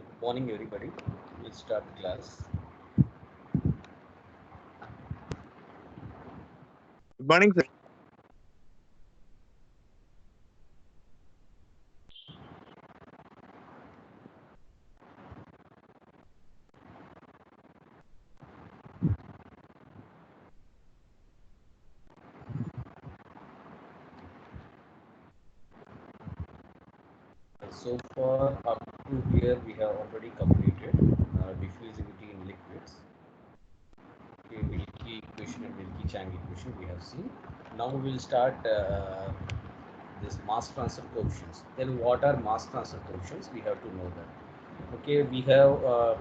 Good morning, everybody. We'll start the class. Good morning, sir. So far, up to here, we have already completed diffusivity in liquids. Okay, Wilkie equation and Wilkie Chang equation we have seen. Now we will start this mass transfer coefficients. Then, what are mass transfer coefficients? We have to know that. Okay, we have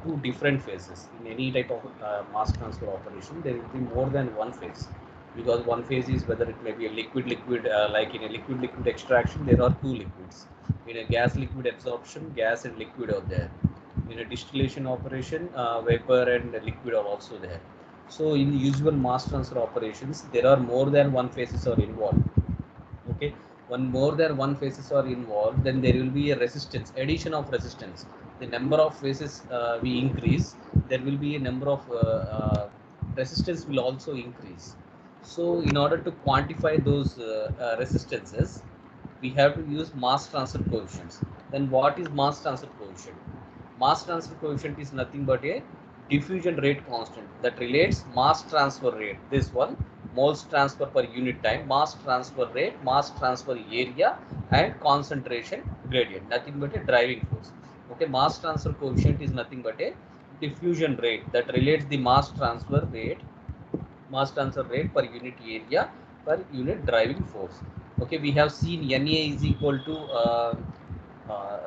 two different phases in any type of mass transfer operation. There will be more than one phase, because one phase is whether it may be a liquid like in a liquid extraction there are two liquids. In a gas liquid absorption, gas and liquid are there. In a distillation operation, vapor and liquid are also there. So in usual mass transfer operations there are more than one phases are involved. Okay, when more than one phases are involved, then there will be a resistance, addition of resistance. The number of phases we increase, there will be a number of resistance will also increase. So in order to quantify those resistances, we have to use mass transfer coefficients. Then what is mass transfer coefficient? Mass transfer coefficient is nothing but a diffusion rate constant that relates mass transfer rate, this one, moles transfer per unit time, mass transfer rate, mass transfer area, and concentration gradient, nothing but a driving force. Okay, mass transfer coefficient is nothing but a diffusion rate that relates the mass transfer rate per unit area per unit driving force. Okay, we have seen Na is equal to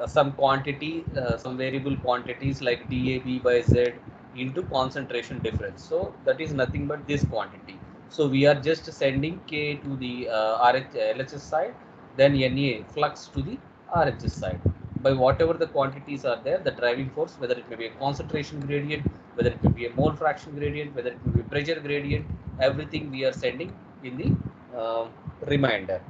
some quantity, some variable quantities like DAB by Z into concentration difference. So that is nothing but this quantity. So we are just sending K to the LHS side, then Na flux to the RHS side. By whatever the quantities are there, the driving force, whether it may be a concentration gradient, whether it may be a mole fraction gradient, whether it may be a pressure gradient, everything we are sending in the remainder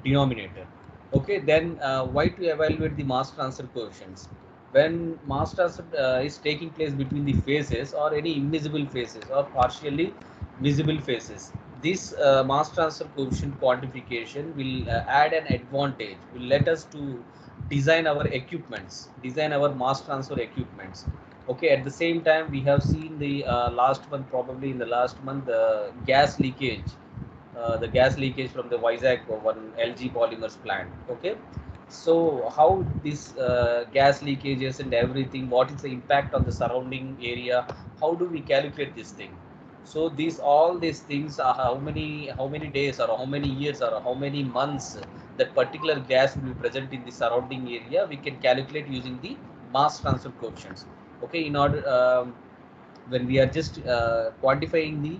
denominator. Okay, then why to evaluate the mass transfer coefficients? When mass transfer is taking place between the phases or any invisible phases or partially visible phases, this mass transfer coefficient quantification will add an advantage, will let us to design our equipments, design our mass transfer equipments. Okay, at the same time, we have seen the last month, probably in the last month, gas leakage, the gas leakage from the Vizag one LG Polymers plant. Okay, so how this gas leakages and everything, what is the impact on the surrounding area? How do we calculate this thing? So these all these things are how many days or how many years or how many months that particular gas will be present in the surrounding area. We can calculate using the mass transfer coefficients. Okay, in order when we are just quantifying the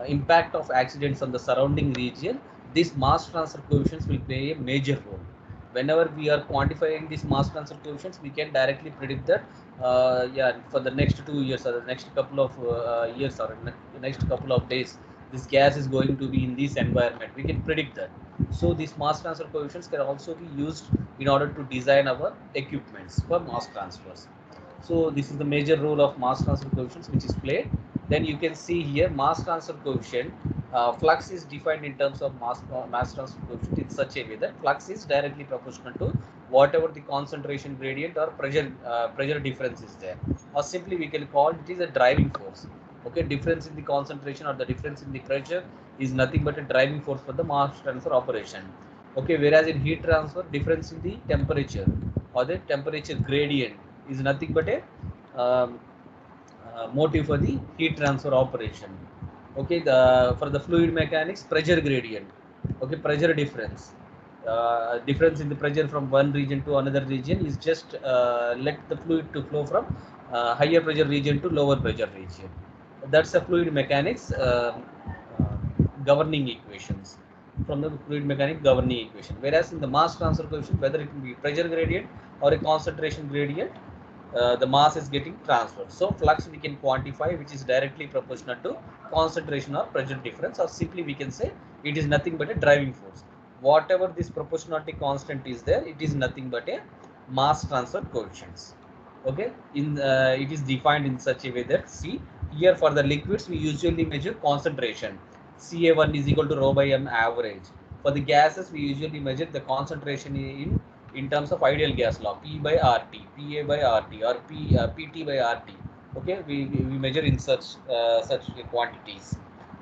impact of accidents on the surrounding region, these mass transfer coefficients will play a major role. Whenever we are quantifying these mass transfer coefficients, we can directly predict that yeah, for the next 2 years or the next couple of years or the next couple of days, this gas is going to be in this environment. We can predict that. So these mass transfer coefficients can also be used in order to design our equipments for mass transfers. So this is the major role of mass transfer coefficients which is played. Then you can see here mass transfer coefficient. Flux is defined in terms of mass transfer coefficient in such a way that flux is directly proportional to whatever the concentration gradient or pressure difference is there, or simply we can call it is a driving force. Okay, difference in the concentration or the difference in the pressure is nothing but a driving force for the mass transfer operation. Okay, whereas in heat transfer, difference in the temperature or the temperature gradient is nothing but a motive for the heat transfer operation. Okay, for the fluid mechanics, pressure gradient. Okay, pressure difference. Difference in the pressure from one region to another region is just let the fluid to flow from higher pressure region to lower pressure region. That's a fluid mechanics governing equations, from the fluid mechanics governing equation. Whereas in the mass transfer coefficient, whether it will be pressure gradient or a concentration gradient, the mass is getting transferred. So flux we can quantify, which is directly proportional to concentration or pressure difference, or simply we can say it is nothing but a driving force. Whatever this proportionality constant is there, it is nothing but a mass transfer coefficients. Okay, it is defined in such a way that, see here, for the liquids we usually measure concentration. Ca1 is equal to rho by m average. For the gases we usually measure the concentration in terms of ideal gas law, P by RT, Pa by RT, or PT by RT. Okay, we measure in such quantities.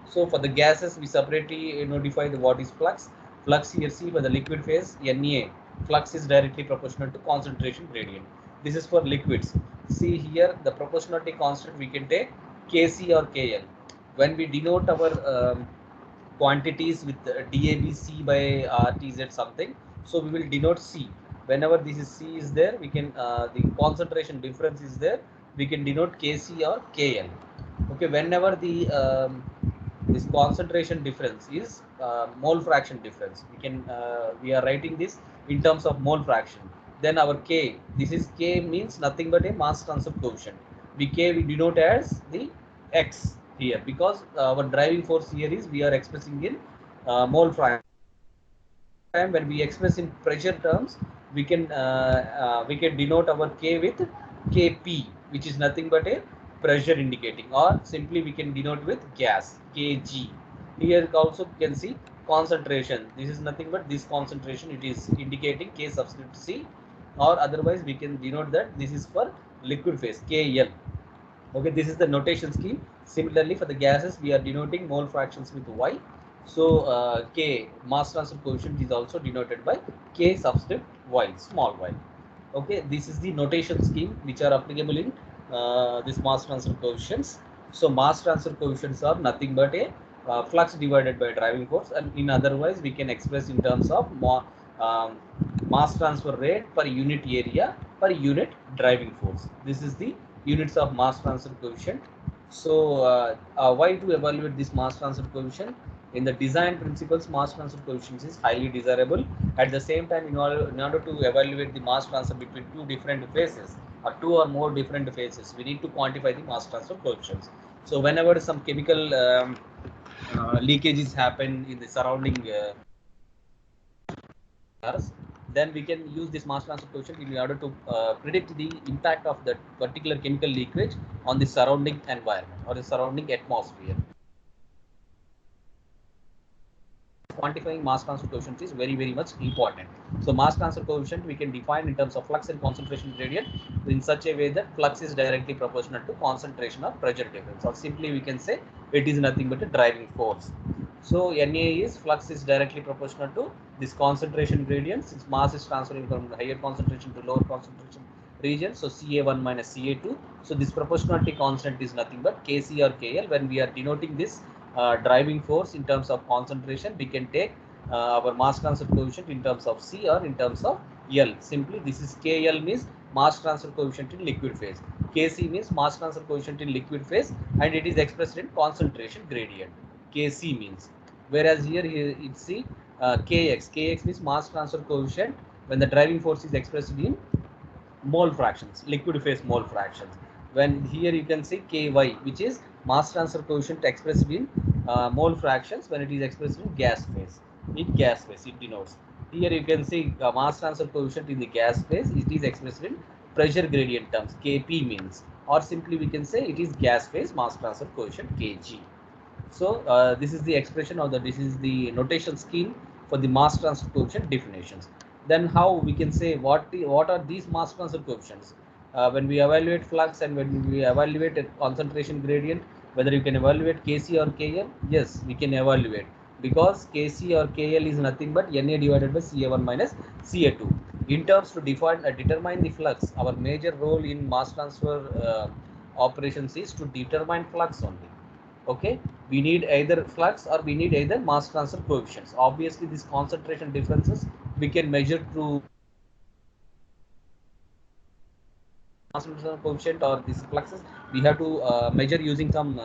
So for the gases we separately notify the what is flux. Flux here, see, for the liquid phase Na, flux is directly proportional to concentration gradient. This is for liquids. See here, the proportionality constant we can take Kc or Kl. When we denote our quantities with DAB C by RTZ something, so we will denote C. Whenever this is C is there, we can the concentration difference is there, we can denote Kc or Kl. Okay, whenever the this concentration difference is mole fraction difference, we are writing this in terms of mole fraction. Then our K, this is K means nothing but a mass transfer coefficient. We denote as the X here, because our driving force here is we are expressing in mole fraction. Time when we express in pressure terms, we can denote our K with Kp, which is nothing but a pressure indicating, or simply we can denote with gas, Kg. Here also you can see concentration. This is nothing but this concentration. It is indicating K subscript C, or otherwise we can denote that this is for liquid phase, Kl. Okay, this is the notation scheme. Similarly, for the gases, we are denoting mole fractions with Y. So, K, mass transfer coefficient, is also denoted by K subscript Y, small y. Okay, this is the notation scheme which are applicable in this mass transfer coefficients. So, mass transfer coefficients are nothing but a flux divided by driving force, and in otherwise we can express in terms of mass transfer rate per unit area per unit driving force. This is the units of mass transfer coefficient. So, why to evaluate this mass transfer coefficient? In the design principles, mass transfer coefficient is highly desirable. At the same time, in order to evaluate the mass transfer between two different phases or two or more different phases, we need to quantify the mass transfer coefficients. So, whenever some chemical leakages happen in the surrounding then we can use this mass transfer coefficient in order to predict the impact of that particular chemical leakage on the surrounding environment or the surrounding atmosphere. Quantifying mass transfer coefficient is very much important. So mass transfer coefficient we can define in terms of flux and concentration gradient in such a way that flux is directly proportional to concentration or pressure difference, or simply we can say it is nothing but a driving force. So Na is flux is directly proportional to this concentration gradient, since mass is transferring from higher concentration to lower concentration region. So Ca1 minus Ca2. So this proportionality constant is nothing but Kc or Kl. When we are denoting this driving force in terms of concentration, we can take our mass transfer coefficient in terms of C or in terms of L. Simply this is KL means mass transfer coefficient in liquid phase. Kc means mass transfer coefficient in liquid phase, and it is expressed in concentration gradient. Kc means, whereas here it's C Kx. Kx means mass transfer coefficient when the driving force is expressed in mole fractions, liquid phase mole fractions. When here you can see Ky, which is mass transfer coefficient expressed in mole fractions when it is expressed in gas phase. In gas phase, it denotes. Here you can see mass transfer coefficient in the gas phase. It is expressed in pressure gradient terms. Kp means, or simply we can say it is gas phase mass transfer coefficient Kg. So this is the expression, or this is the notation scheme for the mass transfer coefficient definitions. Then how we can say what are these mass transfer coefficients? When we evaluate flux and when we evaluate a concentration gradient, whether you can evaluate Kc or Kl, yes, we can evaluate, because Kc or Kl is nothing but Na divided by Ca1 minus Ca2. In terms to determine the flux, our major role in mass transfer operations is to determine flux only. Okay, we need either flux or we need either mass transfer coefficients. Obviously these concentration differences we can measure through concentration coefficient, or these fluxes we have to measure using some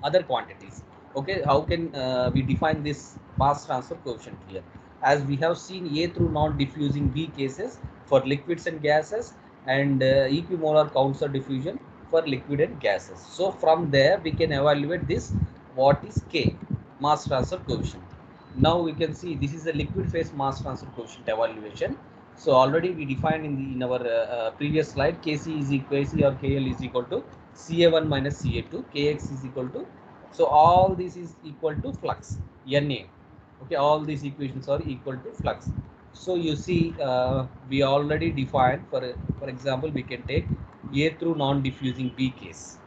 other quantities. Okay, how can we define this mass transfer coefficient here? As we have seen A through non-diffusing B cases for liquids and gases, and equimolar Coulter diffusion for liquid and gases. So from there we can evaluate this, what is K, mass transfer coefficient. Now we can see this is a liquid phase mass transfer coefficient evaluation. So already we defined in our previous slide, Kc is equal or Kl is equal to Ca1 minus Ca2, Kx is equal to, so all this is equal to flux Na. Okay, all these equations are equal to flux. So you see, we already defined, for example, we can take A through non-diffusing B case.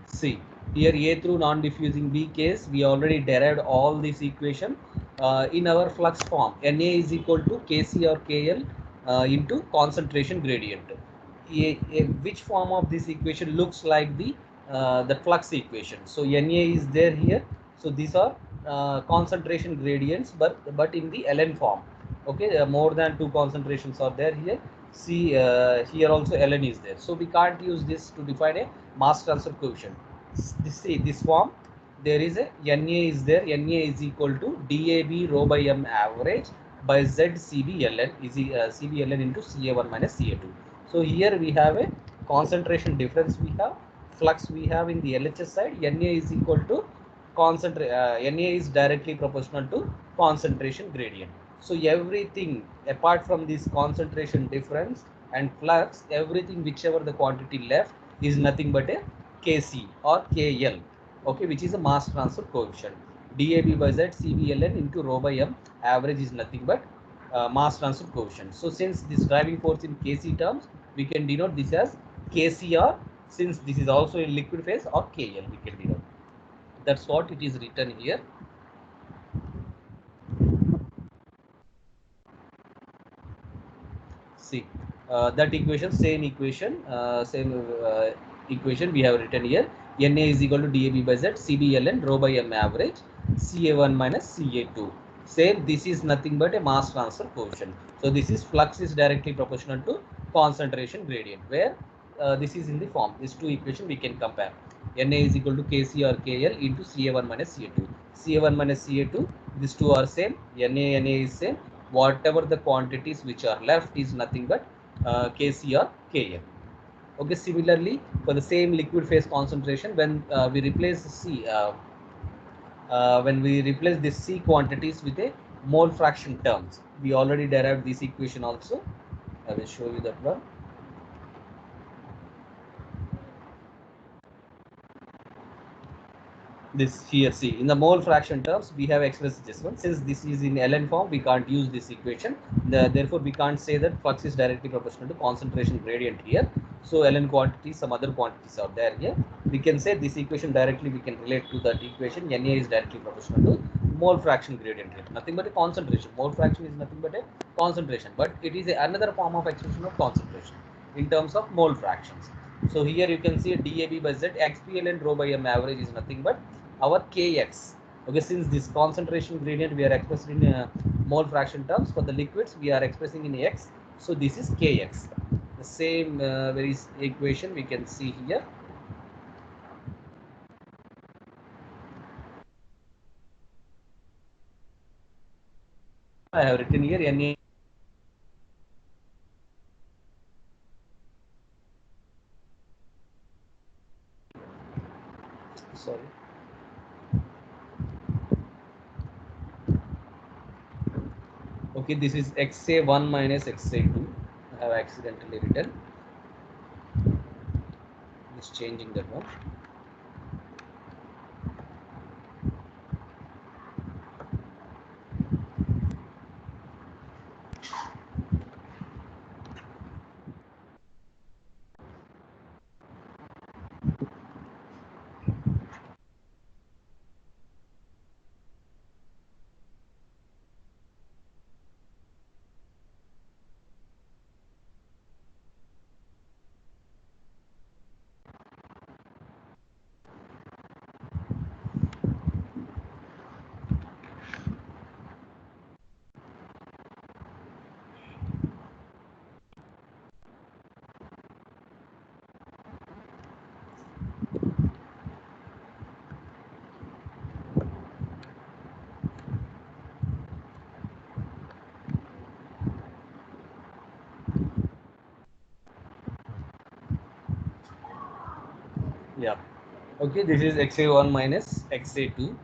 See, here A through non-diffusing B case, we already derived all this equation in our flux form. Na is equal to Kc or Kl into concentration gradient. Which form of this equation looks like the flux equation? So Na is there here. So these are concentration gradients, but in the ln form. Okay, more than two concentrations are there here. See, here also ln is there. So we can't use this to define a mass transfer coefficient. This form, there is a Na is there. Na is equal to dAb rho by m average by Z Cb ln is Cb ln into Ca1 minus Ca2. So here we have a concentration difference. We have flux. We have in the LHS side. Na is equal to Na is directly proportional to concentration gradient. So everything apart from this concentration difference and flux, everything whichever the quantity left is nothing but a Kc or Kl, okay, which is a mass transfer coefficient. dAb by Z Cbln into rho by m average is nothing but mass transfer coefficient. So since this driving force in Kc terms, we can denote this as Kc, or since this is also in liquid phase, or Kl we can denote. That's what it is written here. See, that equation, same equation, equation we have written here. Na is equal to dAb by Z Cbln rho by m average Ca1 minus Ca2. Same, this is nothing but a mass transfer coefficient. So this is flux is directly proportional to concentration gradient, where this is in the form. These two equation we can compare. Na is equal to Kc or Kl into Ca1 minus Ca2. Ca1 minus Ca2, these two are same. Na is same. Whatever the quantities which are left is nothing but Kc or Kl. Okay, similarly for the same liquid phase concentration, when we replace C, when we replace this C quantities with a mole fraction terms, we already derived this equation also. I will show you that one. This here, see, in the mole fraction terms we have expressed this one. Since this is in ln form, we can't use this equation. Therefore we can't say that flux is directly proportional to concentration gradient here. So ln quantities, some other quantities are there here. We can say this equation directly we can relate to that equation. Na is directly proportional to mole fraction gradient here, nothing but a concentration. Mole fraction is nothing but a concentration, but it is another form of expression of concentration in terms of mole fractions. So here you can see dAb by Z xPln rho by m average is nothing but our Kx. Okay, since this concentration gradient we are expressing in mole fraction terms, for the liquids we are expressing in x. So this is Kx. The same very equation we can see here. I have written here Na. Sorry. Okay, this is XA1 minus XA2. I have accidentally written. Just changing that one. Yeah. Okay, this is XA1 minus XA2.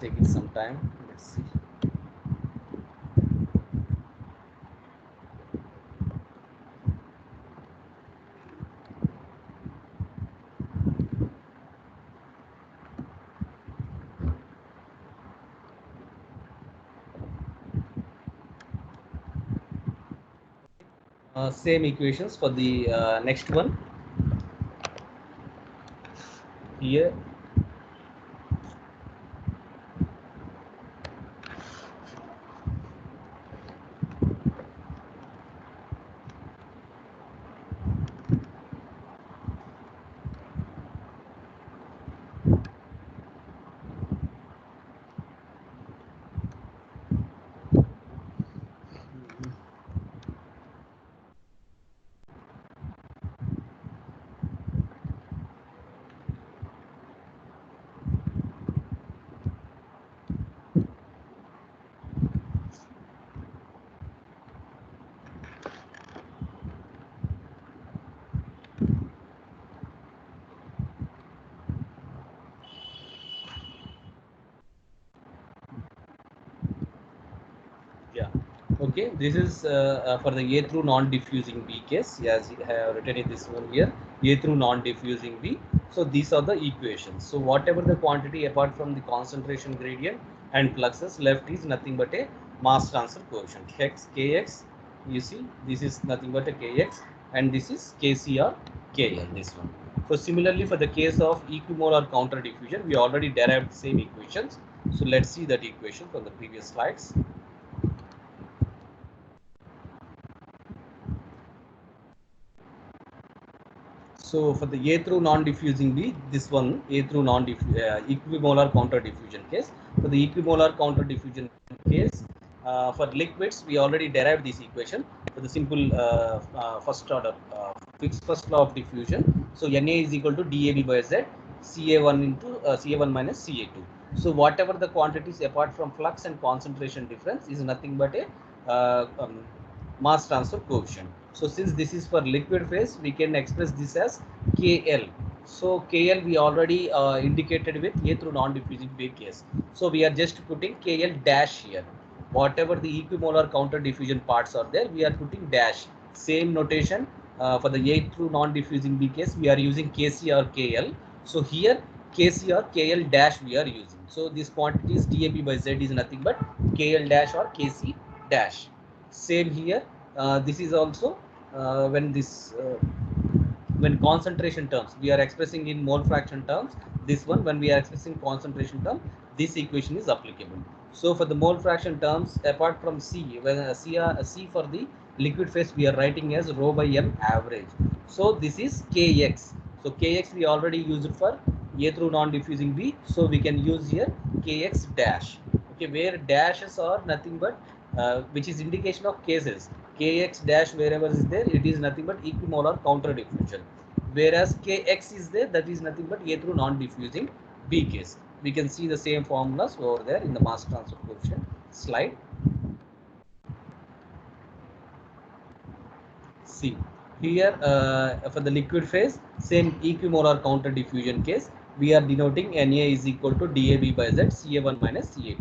take it some time. Let's see. Same equations for the next one. Here yeah, okay, this is for the A through non-diffusing B case. Yes, I have written it this one here, A through non-diffusing B. So these are the equations. So whatever the quantity apart from the concentration gradient and fluxes left is nothing but a mass transfer coefficient, x kx. You see, this is nothing but a kx, and this is kc or kl, this one. So similarly, for the case of equimolar counter diffusion, we already derived same equations. So let's see that equation from the previous slides. So for the A through non-diffusing B, this one A through equimolar counter diffusion case. For the equimolar counter diffusion case, for liquids, we already derived this equation for the simple first order fixed first law of diffusion. So Na is equal to dAB by Z, Ca1 into Ca1 minus Ca2. So whatever the quantities apart from flux and concentration difference is nothing but a mass transfer coefficient. So since this is for liquid phase, we can express this as KL. So KL we already indicated with A through non-diffusing B case. So we are just putting KL dash here. Whatever the equimolar counter diffusion parts are there, we are putting dash. Same notation for the A through non-diffusing B case, we are using KC or KL. So here KC or KL dash we are using. So this quantity is dAB by Z is nothing but KL dash or KC dash. Same here. This is also when this when concentration terms we are expressing in mole fraction terms. This one when we are expressing concentration term, this equation is applicable. So for the mole fraction terms, apart from C, when C for the liquid phase we are writing as rho by m average. So this is Kx. So Kx we already used for A through non-diffusing B. So we can use here Kx dash. Okay, where dashes are nothing but which is indication of cases. Kx dash wherever is there, it is nothing but equimolar counter diffusion. Whereas Kx is there, that is nothing but A through non-diffusing B case. We can see the same formulas over there in the mass transfer coefficient slide. See here for the liquid phase, same equimolar counter diffusion case, we are denoting Na is equal to dAB by Z, Ca1 minus Ca2.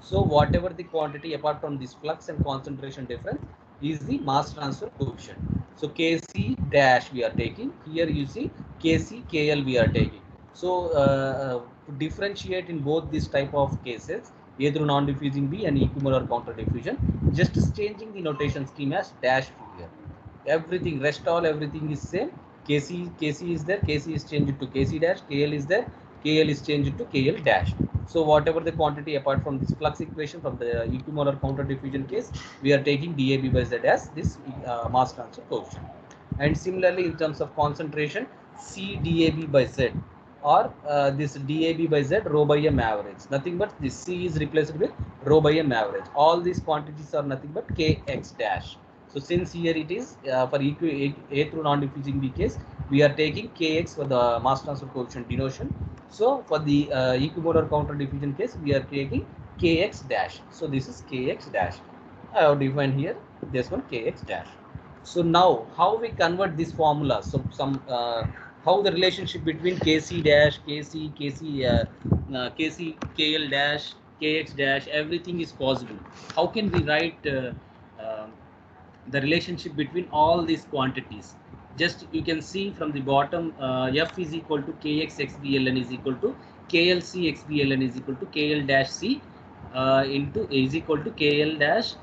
So whatever the quantity apart from this flux and concentration difference is the mass transfer coefficient. So Kc dash we are taking, here you see Kc Kl we are taking. So to differentiate in both this type of cases, A through non-diffusing B and equimolar counter diffusion, just changing the notation scheme as dash here. Everything rest all everything is same. Kc is there, Kc is changed to Kc dash, Kl is there, Kl is changed to Kl dash. So whatever the quantity apart from this flux equation from the equimolar counter diffusion case, we are taking dAB by Z as this mass transfer coefficient. And similarly in terms of concentration, C dAB by Z or this dAB by Z rho by m average, nothing but this C is replaced with rho by m average. All these quantities are nothing but Kx dash. So since here it is for A through non-diffusing B case, we are taking Kx for the mass transfer coefficient denotation. So for the equimolar counter diffusion case, we are taking Kx dash. So this is Kx dash. I have defined here this one Kx dash. So now how we convert this formula? So some how the relationship between Kc dash, Kc, Kc, Kc, Kl dash kx dash, everything is possible. How can we write the relationship between all these quantities? Just you can see from the bottom, f is equal to kx xbln is equal to klc xbln is equal to kl dash c into is equal to kl dash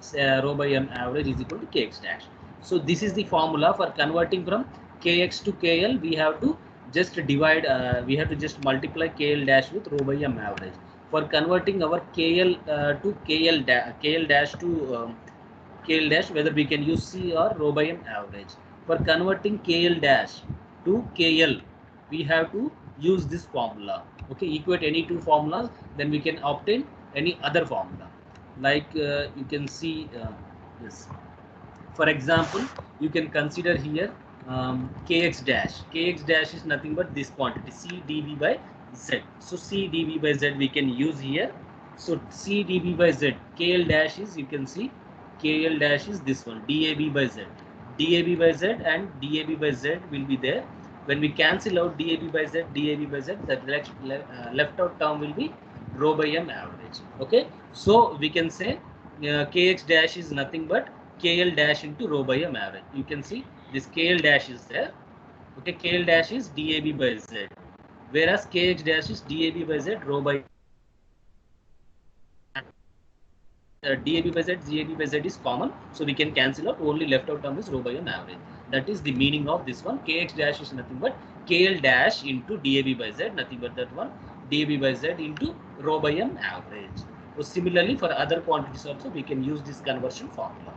rho by m average is equal to kx dash. So this is the formula for converting from kx to kl. We have to just divide, we have to just multiply kl dash with rho by m average. For converting our kl to kl dash to KL dash, whether we can use C or rho by m average. For converting KL dash to KL, we have to use this formula. Okay, equate any two formulas, then we can obtain any other formula. Like you can see this. For example, you can consider here kx dash. Kx dash is nothing but this quantity C dV by Z. So C dV by Z we can use here. So C dV by Z, KL dash is, you can see KL dash is this one, DAB by Z. DAB by Z and DAB by Z will be there. When we cancel out DAB by Z, DAB by Z, the left out term will be rho by m average. Okay, so we can say kx dash is nothing but KL dash into rho by m average. You can see this KL dash is there. Okay, KL dash is DAB by Z, whereas KX dash is DAB by Z rho by DAB by Z, GAB by Z is common, so we can cancel out. Only left out term is rho by m average. That is the meaning of this one. KX dash is nothing but KL dash into DAB by Z, nothing but that one. DAB by Z into rho by m average. So similarly, for other quantities also, we can use this conversion formula.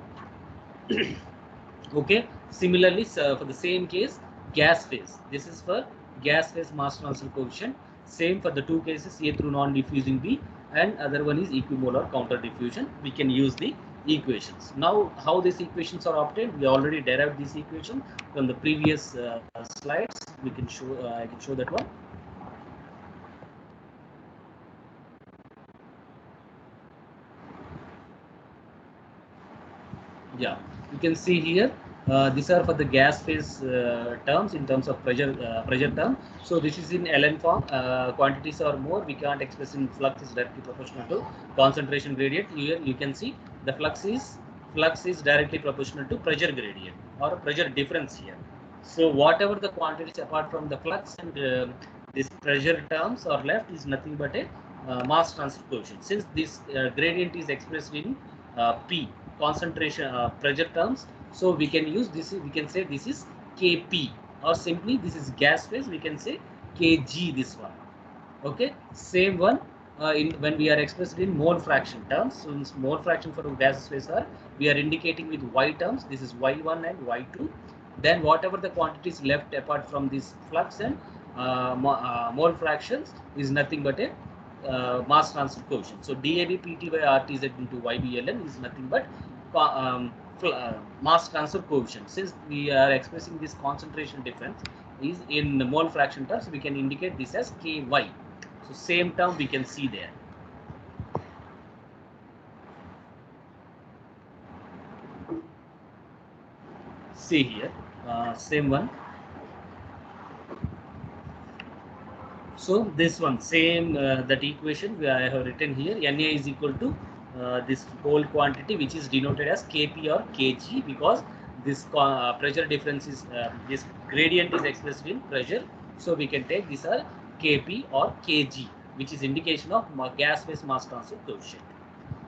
Okay. Similarly, for the same case, gas phase. This is for gas phase mass transfer coefficient. Same for the two cases, A through non-diffusing B, and other one is equimolar counter diffusion. We can use the equations. Now, how these equations are obtained? We already derived this equation from the previous slides. We can show. I can show that one. Yeah, you can see here. These are for the gas phase terms in terms of pressure term. So this is in Ln form. Quantities are more. We can't express in flux is directly proportional to concentration gradient. Here you can see the flux is directly proportional to pressure gradient or pressure difference here. So whatever the quantities apart from the flux and this pressure terms are left is nothing but a mass transfer coefficient. Since this gradient is expressed in P, concentration pressure terms, so we can use this, we can say this is Kp, or simply this is gas phase, we can say Kg, this one. Okay, same one when we are expressed in mole fraction terms. So in mole fraction for gaseous phase are, we are indicating with Y terms. This is Y1 and Y2. Then whatever the quantities left apart from this flux and mole fractions is nothing but a mass transfer coefficient. So DAB PT by RTZ into YBLN is nothing but mass transfer coefficient. Since we are expressing this concentration difference is in the mole fraction terms, we can indicate this as KY. So same term we can see there. See here, same one. So this one, same that equation I have written here. Na is equal to this whole quantity, which is denoted as Kp or Kg, because this pressure difference is this gradient is expressed in pressure. So we can take this as Kp or Kg, which is indication of gas phase mass transfer coefficient.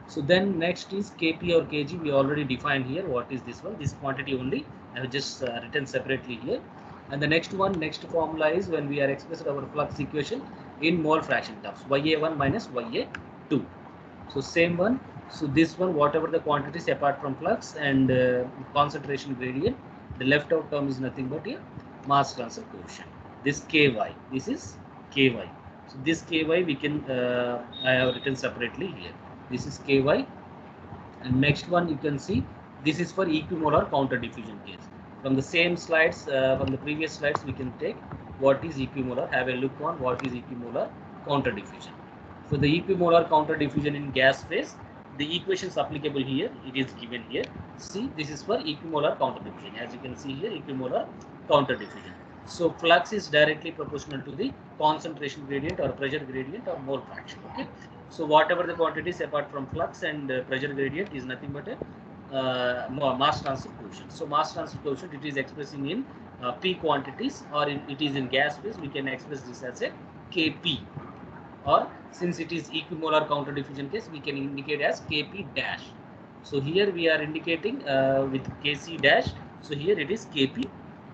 So then next is Kp or Kg. We already defined here. What is this one? This quantity only. I have just written separately here. And the next one, next formula is when we are expressing our flux equation in mole fraction terms, Ya1 minus Ya2. So same one. So this one, whatever the quantities apart from flux and concentration gradient, the left out term is nothing but a mass transfer coefficient. This Ky, this is Ky. So this Ky we can, I have written separately here. This is Ky. And next one you can see, this is for equimolar counter diffusion case. From the same slides, from the previous slides, we can take what is equimolar. Have a look on what is equimolar counter diffusion. For the equimolar counter diffusion in gas phase, the equations applicable here, it is given here. See, this is for equimolar counter diffusion. As you can see here, equimolar counter diffusion. So flux is directly proportional to the concentration gradient or pressure gradient or mole fraction. Okay. So whatever the quantities apart from flux and pressure gradient is nothing but a mass transfer coefficient. So mass transfer coefficient, it is expressing in P quantities, or it is in gas phase. We can express this as a Kp, or since it is equimolar counter diffusion case, we can indicate as Kp dash. So here we are indicating with Kc dash. So here it is Kp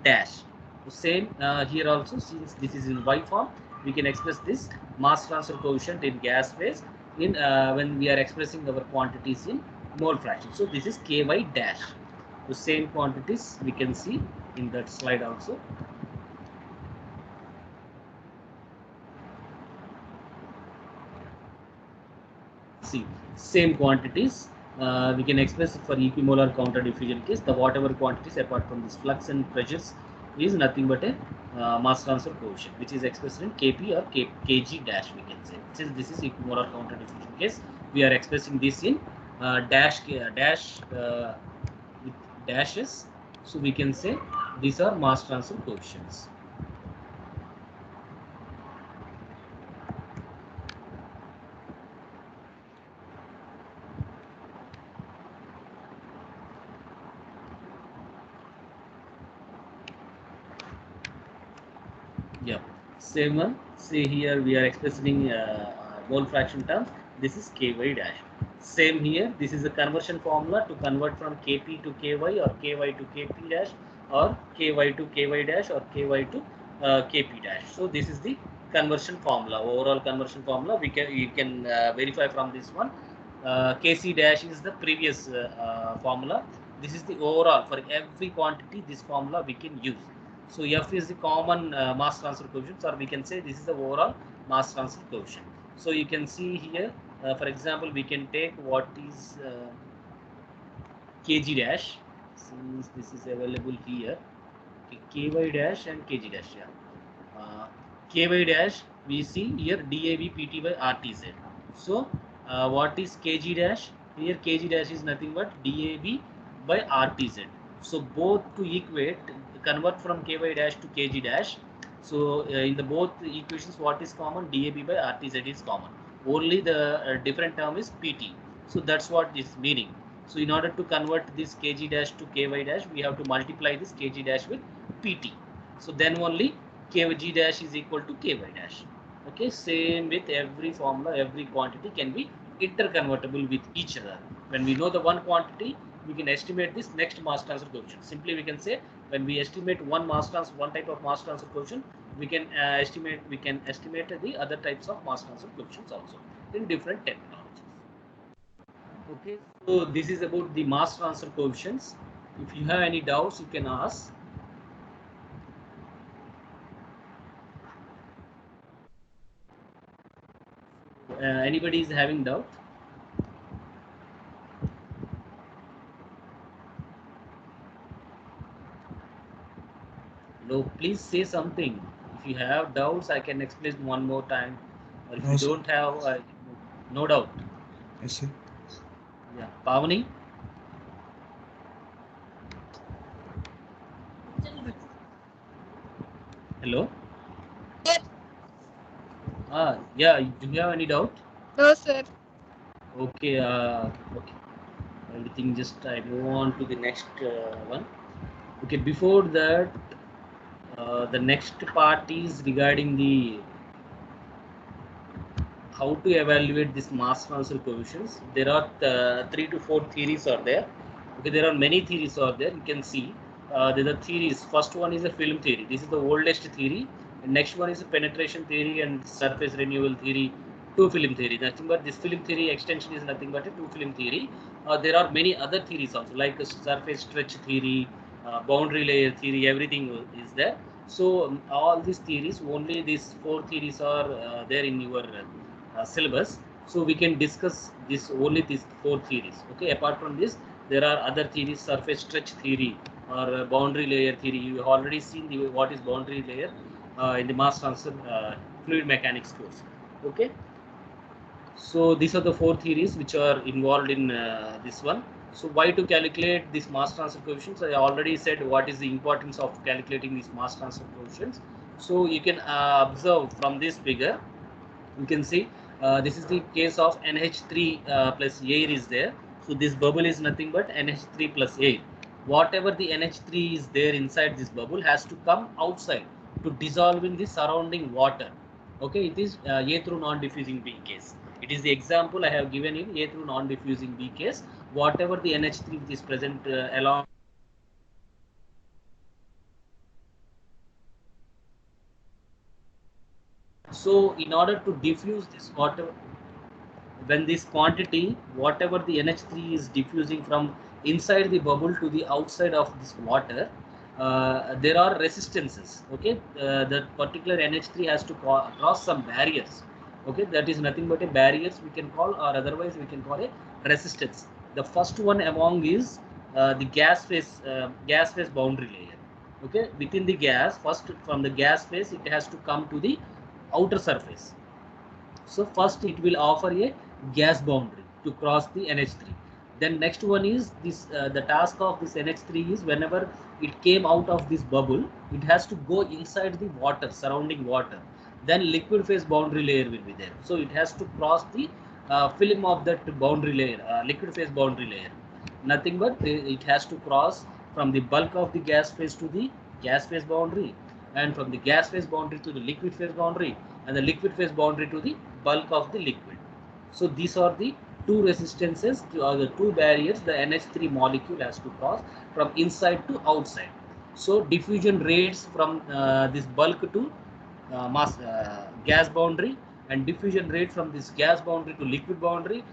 dash. So same here also, since this is in Y form, we can express this mass transfer coefficient in gas phase in when we are expressing our quantities in mole fraction. So this is Ky dash. The same quantities we can see in that slide also. See, same quantities we can express for equimolar counter diffusion case. The whatever quantities apart from this flux and pressures is nothing but a mass transfer coefficient, which is expressed in Kp or Kg dash, we can say. Since this is equimolar counter diffusion case, we are expressing this in dash with dashes. So we can say these are mass transfer coefficients. Yeah, same one. See here we are expressing mole fraction terms. This is Ky dash. Same here. This is a conversion formula to convert from Kp to Ky, or Ky to Kp dash, or Ky to Ky dash, or Ky to Kp dash. So this is the conversion formula. Overall conversion formula. You can verify from this one. Kc dash is the previous formula. This is the overall for every quantity. This formula we can use. So F is the common mass transfer coefficient, or we can say this is the overall mass transfer coefficient. So you can see here, for example, we can take what is Kg dash, since this is available here. Okay, Ky dash and Kg dash. Yeah. Ky dash we see here DAB PT by RTZ. So what is Kg dash? Here Kg dash is nothing but DAB by RTZ. So both to equate, convert from Ky dash to Kg dash. So in the both equations, what is common? DAB by RTZ is common. Only the different term is PT. So that's what is meaning. So in order to convert this Kg dash to Ky dash, we have to multiply this Kg dash with PT. So then only Kg dash is equal to Ky dash. Okay, same with every formula, every quantity can be interconvertible with each other. When we know the one quantity, we can estimate this next mass transfer coefficient. Simply we can say, when we estimate one type of mass transfer coefficient, we can estimate the other types of mass transfer coefficients also in different technologies. Okay, so this is about the mass transfer coefficients. If you have any doubts, you can ask. Anybody is having doubt? No, please say something. If you have doubts, I can explain one more time. Or if No, you sir. don't have, no doubt. Yes, sir. Yeah, Pavani. Hello. Yeah. Do you have any doubt? No, sir. Okay. Okay. Everything. Just I move on to the next one. Okay. Before that, the next part is regarding the how to evaluate this mass transfer coefficients. There are 3 to 4 theories are there. Okay, there are many theories are there. You can see there are theories. First one is a film theory. This is the oldest theory. And next one is a penetration theory and surface renewal theory. Two film theory. Nothing but this film theory extension is nothing but a two film theory. There are many other theories also, like surface stretch theory, boundary layer theory. Everything is there. So all these theories, only these four theories are there in your syllabus. So we can discuss this only these four theories. Okay, apart from this, there are other theories: surface stretch theory or boundary layer theory. You have already seen what is boundary layer in the mass transfer fluid mechanics course. Okay, so these are the four theories which are involved in this one. So why to calculate this mass transfer coefficients? I already said what is the importance of calculating these mass transfer coefficients. So you can observe from this figure, you can see This is the case of NH3 plus air is there. So this bubble is nothing but NH3 plus air. Whatever the NH3 is there inside this bubble has to come outside to dissolve in the surrounding water. Okay, it is A through non-diffusing B case. It is the example I have given in A through non-diffusing B case. Whatever the NH3 which is present along so in order to diffuse this water, when this quantity, whatever the NH3 is diffusing from inside the bubble to the outside of this water, there are resistances. Okay, that particular NH3 has to cross some barriers. Okay, that is nothing but a barriers we can call, or otherwise we can call a resistance. The first one among is the gas phase boundary layer. Okay, within the gas, first from the gas phase, it has to come to the outer surface. So first it will offer a gas boundary to cross the NH3. Then next one is this the task of this NH3 is whenever it came out of this bubble, it has to go inside the water, surrounding water. Then liquid phase boundary layer will be there. So it has to cross the film of that boundary layer, liquid phase boundary layer. Nothing but it has to cross from the bulk of the gas phase to the gas phase boundary, and from the gas phase boundary to the liquid phase boundary, and the liquid phase boundary to the bulk of the liquid. So these are the two resistances or the two barriers the NH3 molecule has to cross from inside to outside. So diffusion rates from this bulk to gas boundary, and diffusion rate from this gas boundary to liquid boundary.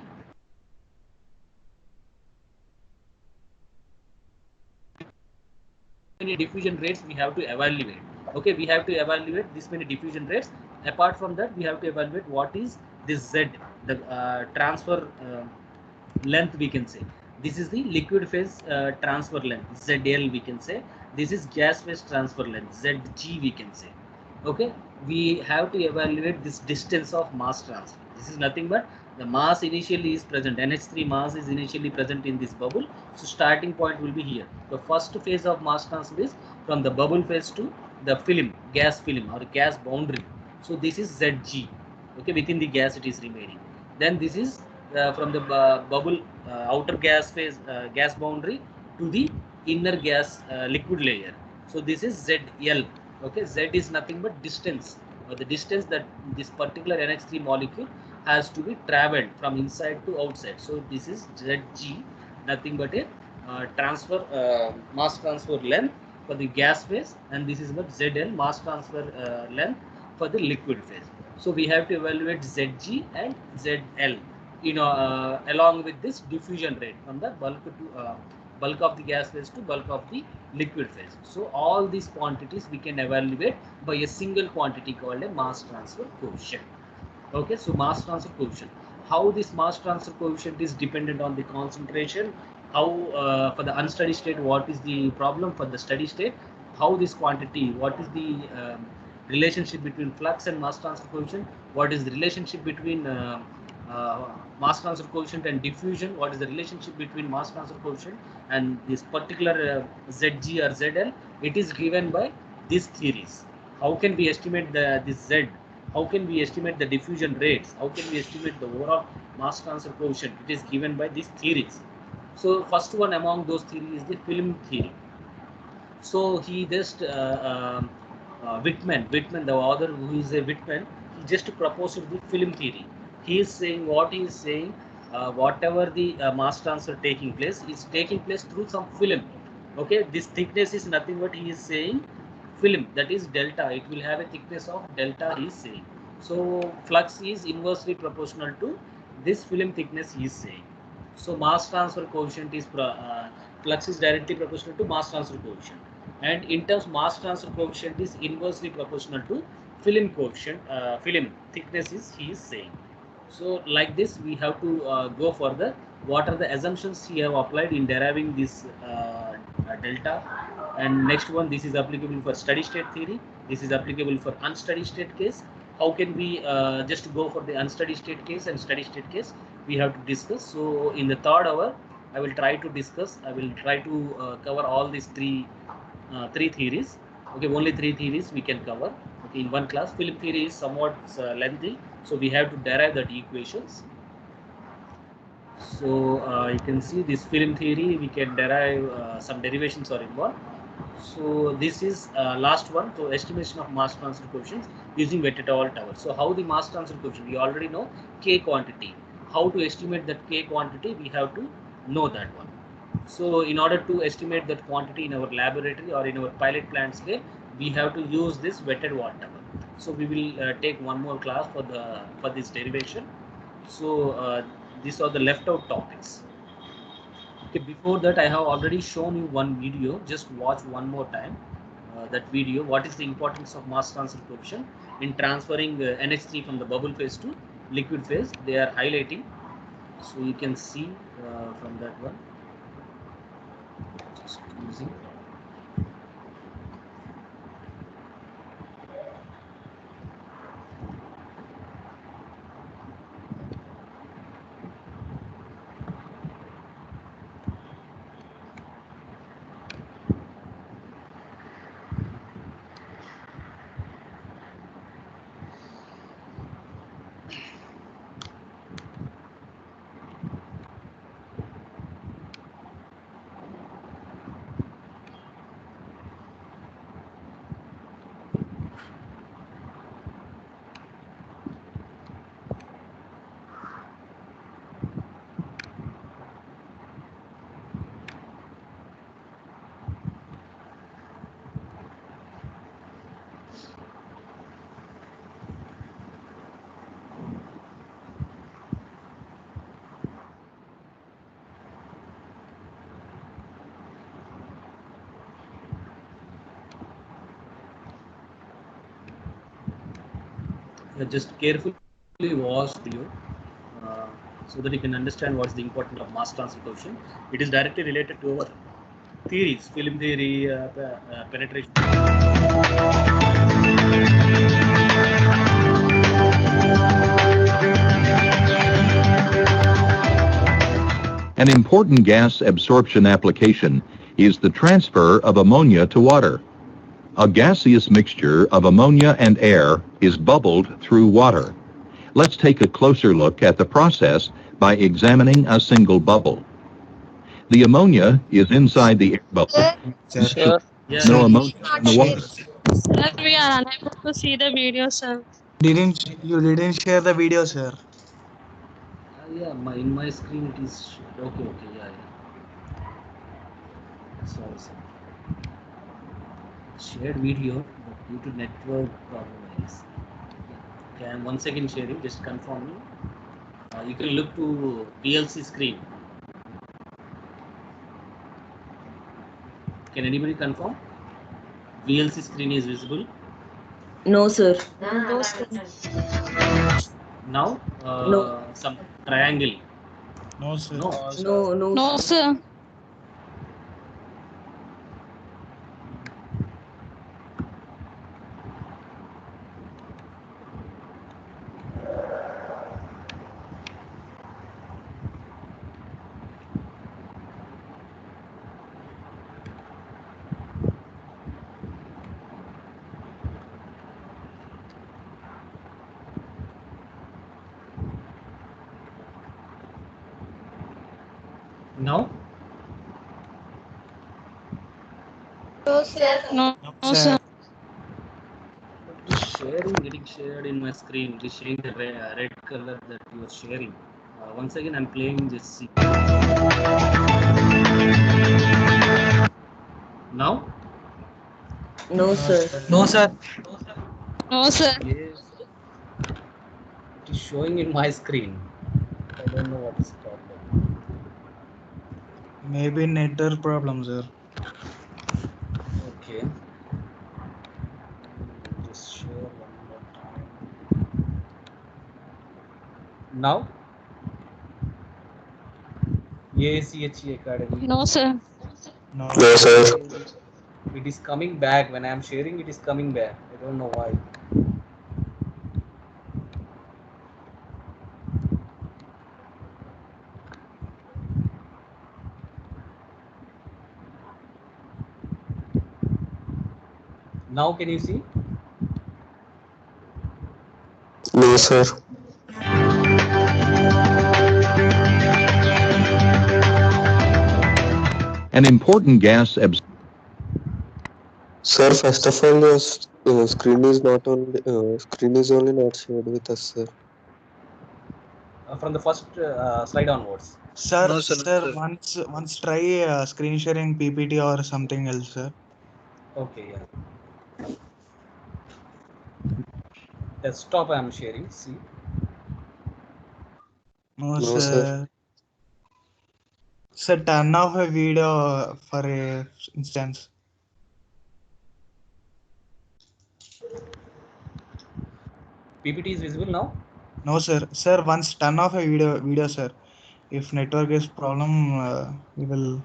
Many diffusion rates we have to evaluate. Okay, we have to evaluate this many diffusion rates. Apart from that, we have to evaluate what is this Z, the transfer length we can say. This is the liquid phase transfer length, ZL we can say. This is gas phase transfer length, ZG we can say. Okay, we have to evaluate this distance of mass transfer. This is nothing but the mass initially is present, NH3 mass is initially present in this bubble. So starting point will be here. The first phase of mass transfer is from the bubble phase to the film, gas film or gas boundary. So this is ZG. Okay, within the gas it is remaining. Then this is from the bubble outer gas phase gas boundary to the inner gas liquid layer. So this is ZL. Okay, Z is nothing but distance, or the distance that this particular NH3 molecule has to be traveled from inside to outside. So this is ZG, nothing but a transfer mass transfer length for the gas phase, and this is what ZL, mass transfer length for the liquid phase. So we have to evaluate ZG and ZL, along with this diffusion rate from the bulk of the gas phase to bulk of the liquid phase. So all these quantities we can evaluate by a single quantity called a mass transfer coefficient. Okay, so mass transfer coefficient. How this mass transfer coefficient is dependent on the concentration. How for the unsteady state, what is the problem? For the steady state, how this quantity, what is the relationship between flux and mass transfer coefficient? What is the relationship between mass transfer coefficient and diffusion? What is the relationship between mass transfer coefficient and this particular ZG or ZL? It is given by these theories. How can we estimate this Z? How can we estimate the diffusion rates? How can we estimate the overall mass transfer coefficient? It is given by these theories. So first one among those theories is the film theory. So he just Whitman, the author who is a Whitman, he just proposed the film theory. He is saying what he is saying. Whatever the mass transfer taking place is taking place through some film. Okay, this thickness is nothing but he is saying film, that is delta. It will have a thickness of delta. He is saying. So flux is inversely proportional to this film thickness. He is saying. So mass transfer coefficient is flux is directly proportional to mass transfer coefficient, and in terms mass transfer coefficient is inversely proportional to film coefficient, film thickness is he is saying. So like this we have to go further. What are the assumptions he have applied in deriving this delta? And next one, this is applicable for steady state theory, this is applicable for unsteady state case. How can we just go for the unsteady state case and steady state case? We have to discuss. So in the third hour I will try to discuss, I will try to cover all these three theories. Okay, only three theories we can cover. Okay, in one class, film theory is somewhat lengthy, so we have to derive that equations. So you can see this film theory, we can derive some derivations are involved. So this is last one. So estimation of mass transfer coefficients using Wetterall tower. So how the mass transfer coefficient? We already know k quantity. How to estimate that k quantity? We have to know that one. So in order to estimate that quantity in our laboratory or in our pilot plant scale, we have to use this wetted water tower. So we will take one more class for this derivation. So these are the left out topics. Okay, before that, I have already shown you one video. Just watch one more time that video. What is the importance of mass transfer coefficient in transferring NH3 from the bubble phase to liquid phase? They are highlighting. So you can see from that one. Just using. Just carefully watch the video so that you can understand what's the importance of mass transfer coefficient. It is directly related to our theories, film theory, penetration. An important gas absorption application is the transfer of ammonia to water. A gaseous mixture of ammonia and air is bubbled through water. Let's take a closer look at the process by examining a single bubble. The ammonia is inside the air bubble. Sure. Yeah, No ammonia in the water. Sir, we are unable to see the video, sir. You didn't share the video, sir. yeah. In my screen it is okay. Yeah. Sorry. Shared video, but due to network problem, I guess. Okay, I'm once again sharing. Just confirm me. You can look to VLC screen. Can anybody confirm? VLC screen is visible. No, sir. No, sir. Now, No. some triangle. No, sir. No. No, No, sir. Now, No, sir. it is getting shared in my screen. It is showing the red color that you are sharing. Once again, I'm playing this sequence. Now, no, sir. No, sir. No, sir. yes, it is showing in my screen. I don't know what is the problem. Maybe network problem, sir. Okay. Just share one more time. Now, ACHE Academy. No, sir. No, sir. It is coming back. When I am sharing, it is coming back. I don't know why. Now, can you see? No, sir. An important gas Sir, first of all, your screen is not only screen is only not shared with us, sir. From the first slide onwards. Sir, No, sir, sir, sir. once try screen sharing PPT or something else, sir. Okay, yeah. Desktop I am sharing. See. No, No, sir. sir. Sir, turn off a video for a instance. PPT is visible now. No, sir. Sir, once turn off a video, sir. If network is problem, we will.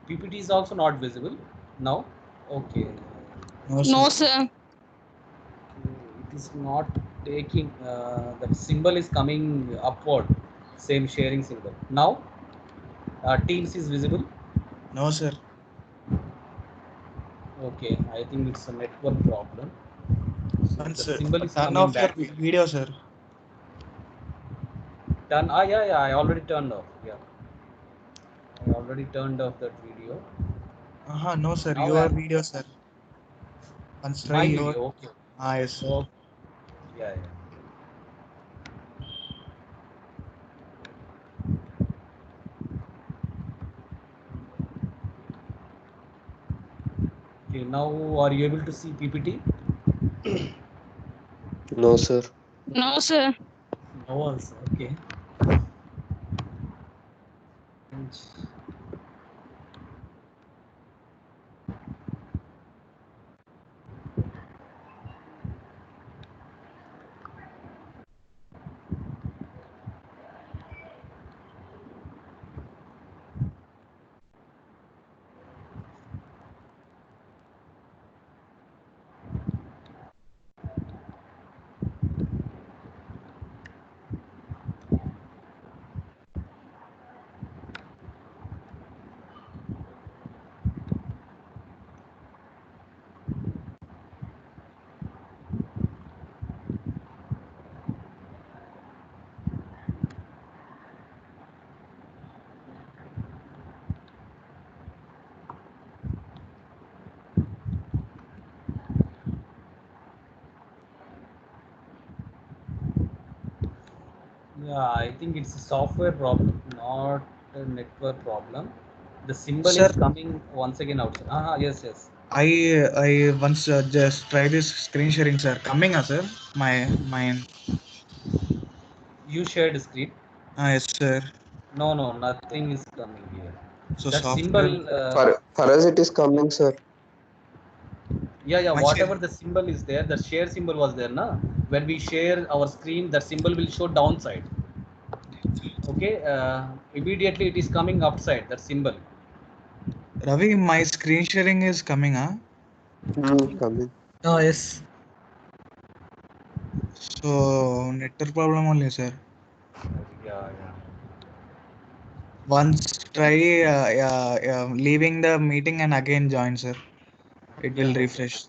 PPT is also not visible now. Okay. No, No, sir. sir. It is not taking. The symbol is coming upward. Same sharing symbol. Now, Teams is visible. No, sir. Okay, I think it's a network problem. So Once the symbol is turn coming off your back. video, sir. Turn. Yeah. I already turned off. Yeah. I already turned off that video. No, sir. Now Your video, sir. Once try my your. video. Okay. Yes, sir. Oh, yeah. Okay, now are you able to see PPT? No, sir. No, sir. No, also. Okay. Yeah, I think it's a software problem, not a network problem. The symbol Sir, is coming once again outside. Yes. I once just try this screen sharing, sir. Coming, sir. Mine. You shared screen. Yes, sir. No, nothing is coming here. So That software. symbol, For us, it is coming, sir. yeah, Once whatever the symbol is there, the share symbol was there, na? When we share our screen, that symbol will show downside. Okay, immediately it is coming upside, that symbol. Ravi, my screen sharing is coming, Coming. Oh, yes. So network problem only, sir. Yeah. Once try leaving the meeting and again join, sir. It will Yeah, okay. refresh.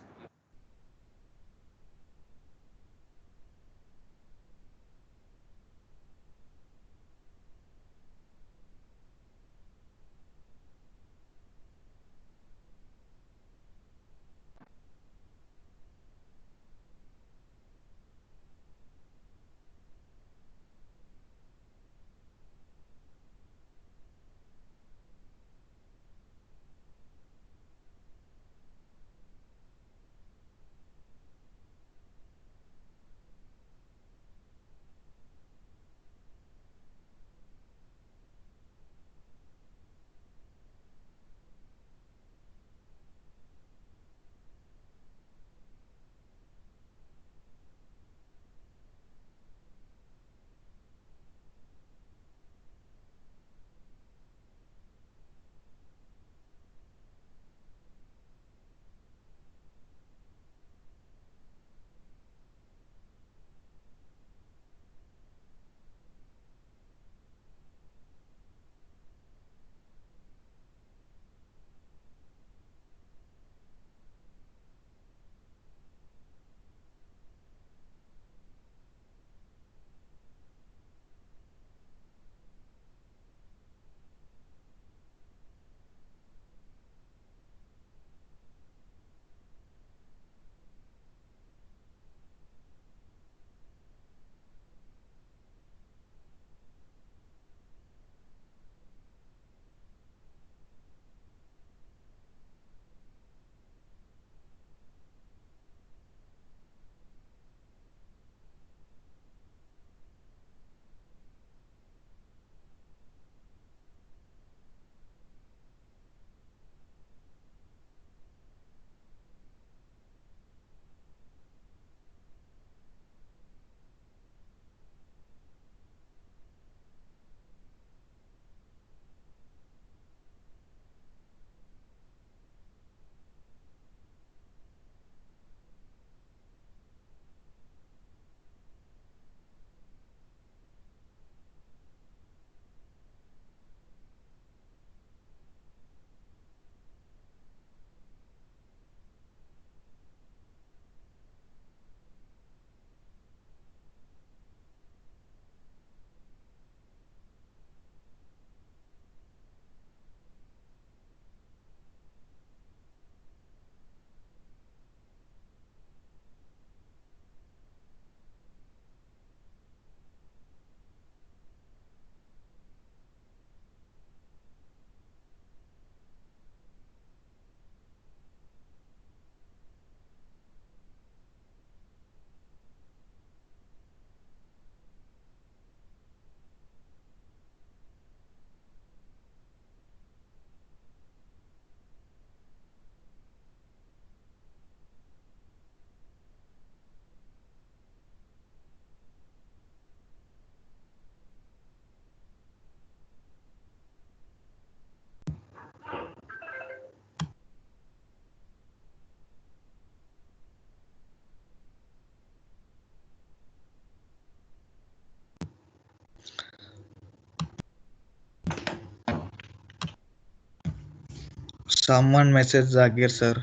Someone messaged Zakir sir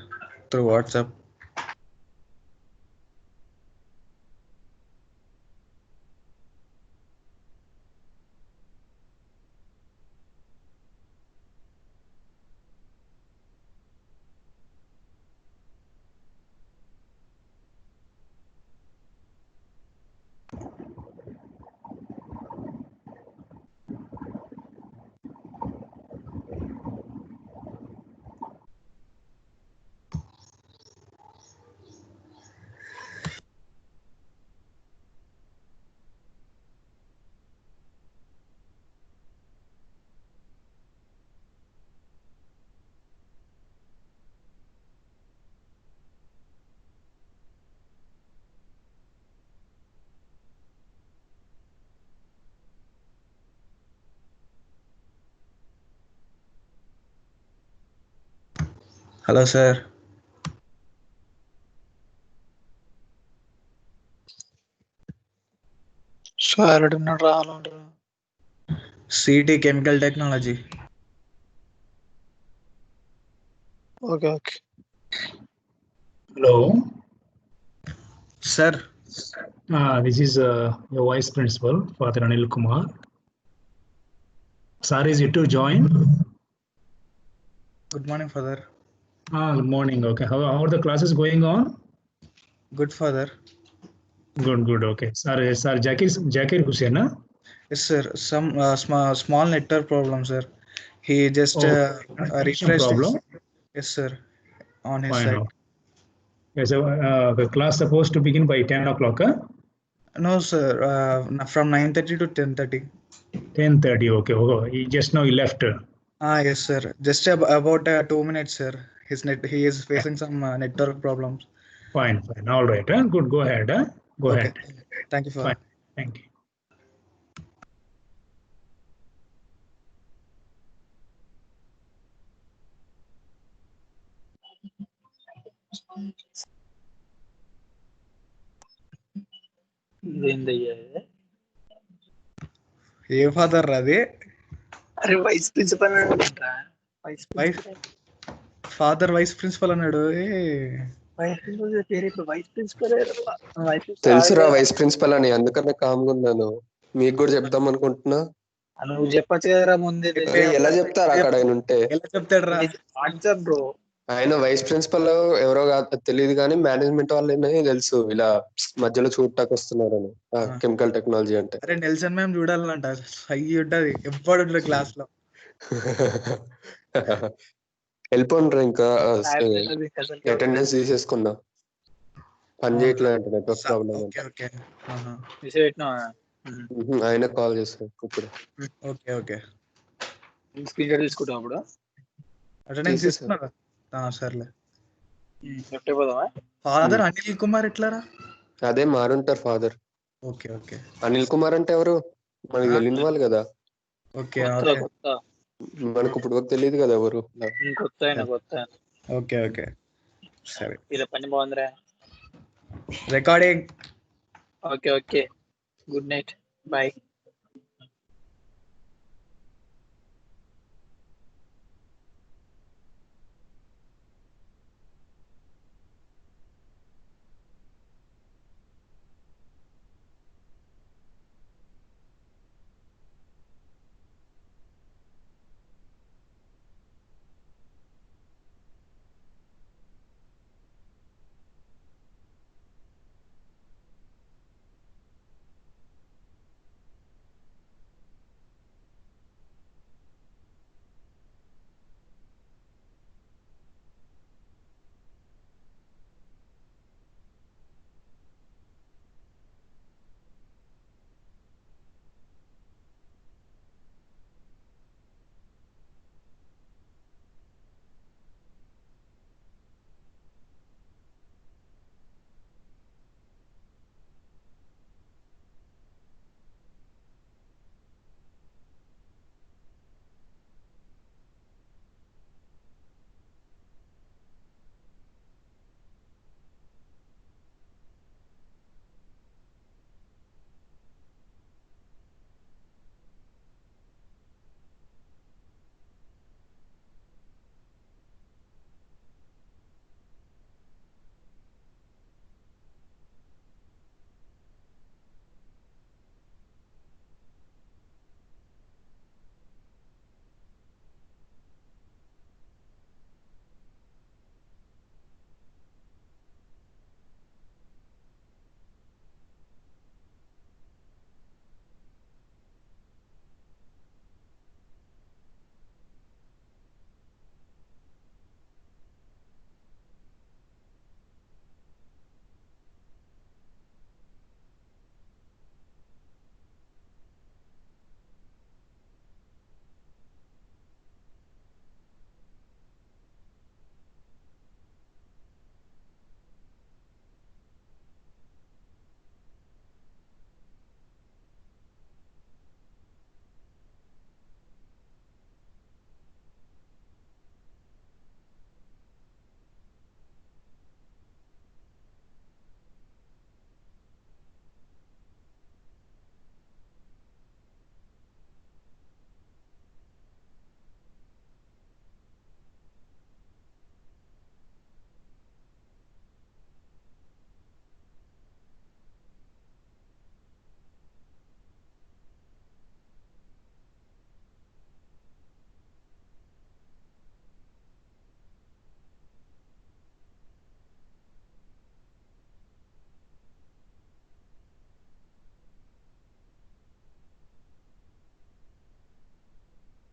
through WhatsApp. Hello sir. Sir ఉన్నాడు రావాలంటారు. CT Chemical Technology. Okay okay. Hello, Sir. this is your Vice Principal, Father Anil Kumar. Sir is yet to join. Good morning, father. Good morning. Okay, how are the classes going on? Good, father. Good. Okay, sir, Zakir Hussain, huh? Yes, sir. Some small network problem, sir. He just Connection refreshed. problem. Yes, sir. On his Fine. side. Okay, so the class supposed to begin by 10 o'clock, huh? No, sir. From 9:30 to 10:30. 10:30. Okay. Oh, just now he left. Yes, sir. Just about 2 minutes, sir. He is facing some network problems. Fine. All right. Huh? Good. Go ahead. Huh? Go Okay. ahead. Thank you, father. Fine. Thank you. ఇదేందయ్యా ఇది? ఏ father అది? అరే vice principal అనుకుంటా. Vice principal father vice principal అన్నాడు. Vice principal పేరు ఇప్పుడు vice principal. తెలుసురా వైస్ ప్రిన్సిపల్ అని, అందుకనే కామ్గా ఉన్నాను. మీకు కూడా చెప్దాం అనుకుంటున్నా. నువ్వు చెప్పచ్చు కదరా ముందే. ఎలా చెప్తారు అక్కడ ఆయన ఉంటే? ఎలా చెప్తాడు రా? WhatsApp bro. ఆయన వైస్ ప్రిన్సిపల్ ఎవరో తెలియదు కానీ మేనేజ్మెంట్ వాళ్ళనే తెలుసు, ఇలా మధ్యలో చూడటానికి వస్తున్నారని. కెమికల్ టెక్నాలజీ అంటే అరే నెల్సన్ మ్యామ్ చూడాలంట. అయ్యి ఉంటది ఎప్పుడు ఉండదు క్లాస్ లో. వెళ్ళిపోండ్రా, ఇంకా అటెండెన్స్ తీసేసుకుందాం. పని చేయట్లేదు అంటే నెట్వర్క్ ప్రాబ్లం. ఆయన కాల్ చేస్తారు ఇప్పుడు. ఓకే స్క్రీన్ షాట్ తీసుకుంటాం అప్పుడు. అటెండెన్స్ తీసుకున్నారా? సర్లే. లెఫ్ట్ అయిపోదామా? ఫాదర్ అనిల్ కుమార్ ఎట్లారా? అదే మారుంటారు ఫాదర్. ఓకే అనిల్ కుమార్ అంటే ఎవరు? మనకి తెలియని వాళ్ళు కదా. ఓకే మనకు ఇప్పుడు వరకు తెలియదు కదా ఎవరు. కొత్త. ఓకే సరే. ఇలా పని బాగుందిరా. Recording. Okay good night, bye.